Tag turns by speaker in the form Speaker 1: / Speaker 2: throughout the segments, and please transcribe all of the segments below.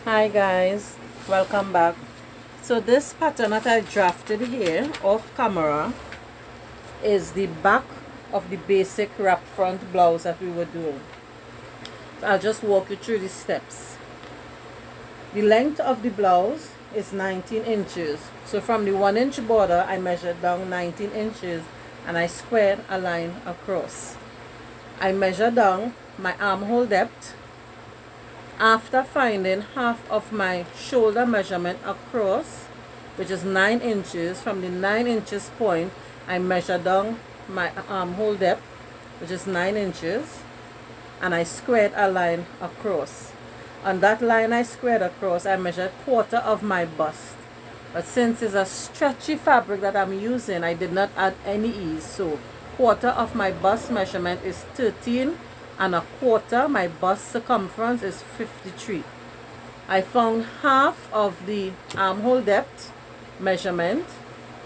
Speaker 1: Hi guys, welcome back. So this pattern that I drafted here off camera is the back of the basic wrap front blouse that we were doing. So I'll just walk you through the steps. The length of the blouse is 19 inches. So from the 1-inch border I measured down 19 inches and I squared a line across. I measured down my armhole depth. After finding half of my shoulder measurement across, which is 9 inches, from the 9 inches point, I measure down my armhole depth, which is 9 inches, and I squared a line across. On that line I squared across, I measured quarter of my bust. But since it's a stretchy fabric that I'm using, I did not add any ease. So quarter of my bust measurement is 13 and a quarter. My bust circumference is 53. I found half of the armhole depth measurement,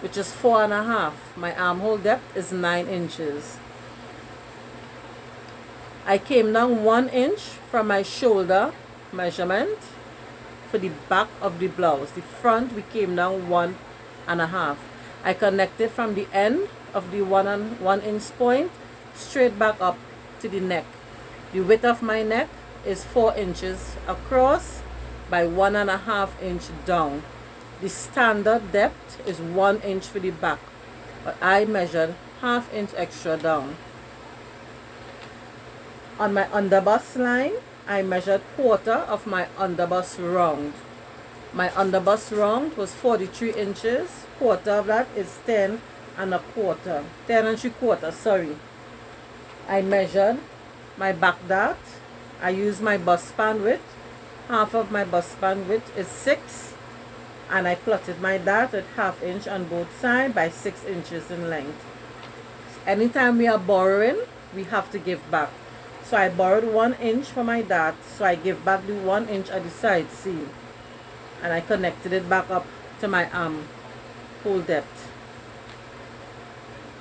Speaker 1: which is 4.5. My armhole depth is 9 inches. I came down 1 inch from my shoulder measurement for the back of the blouse. The front we came down 1.5. I connected from the end of the 1 inch point straight back up to the neck. The width of my neck is 4 inches across by 1.5 inch down. The standard depth is 1 inch for the back, but I measured ½ inch extra down. On my underbust line, I measured quarter of my underbust round. My underbust round was 43 inches. Quarter of that is 10 and 3/4, sorry. I measured my back dart. I used my bust span width. Half of my bust span width is 6, and I plotted my dart at ½ inch on both sides by 6 inches in length. Anytime we are borrowing, we have to give back. So I borrowed 1 inch for my dart, so I give back the 1 inch at the side seam, and I connected it back up to my armhole depth.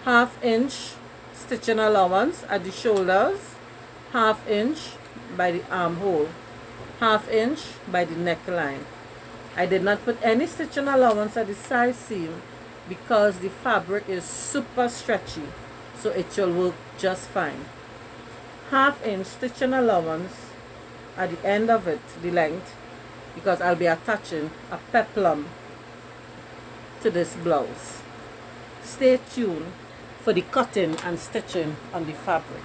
Speaker 1: ½ inch stitching allowance at the shoulders, ½ inch by the armhole, ½ inch by the neckline. I did not put any stitching allowance at the side seam because the fabric is super stretchy, so it will work just fine. ½ inch stitching allowance at the end of it, the length, because I'll be attaching a peplum to this blouse. Stay tuned for the cutting and stitching on the fabric.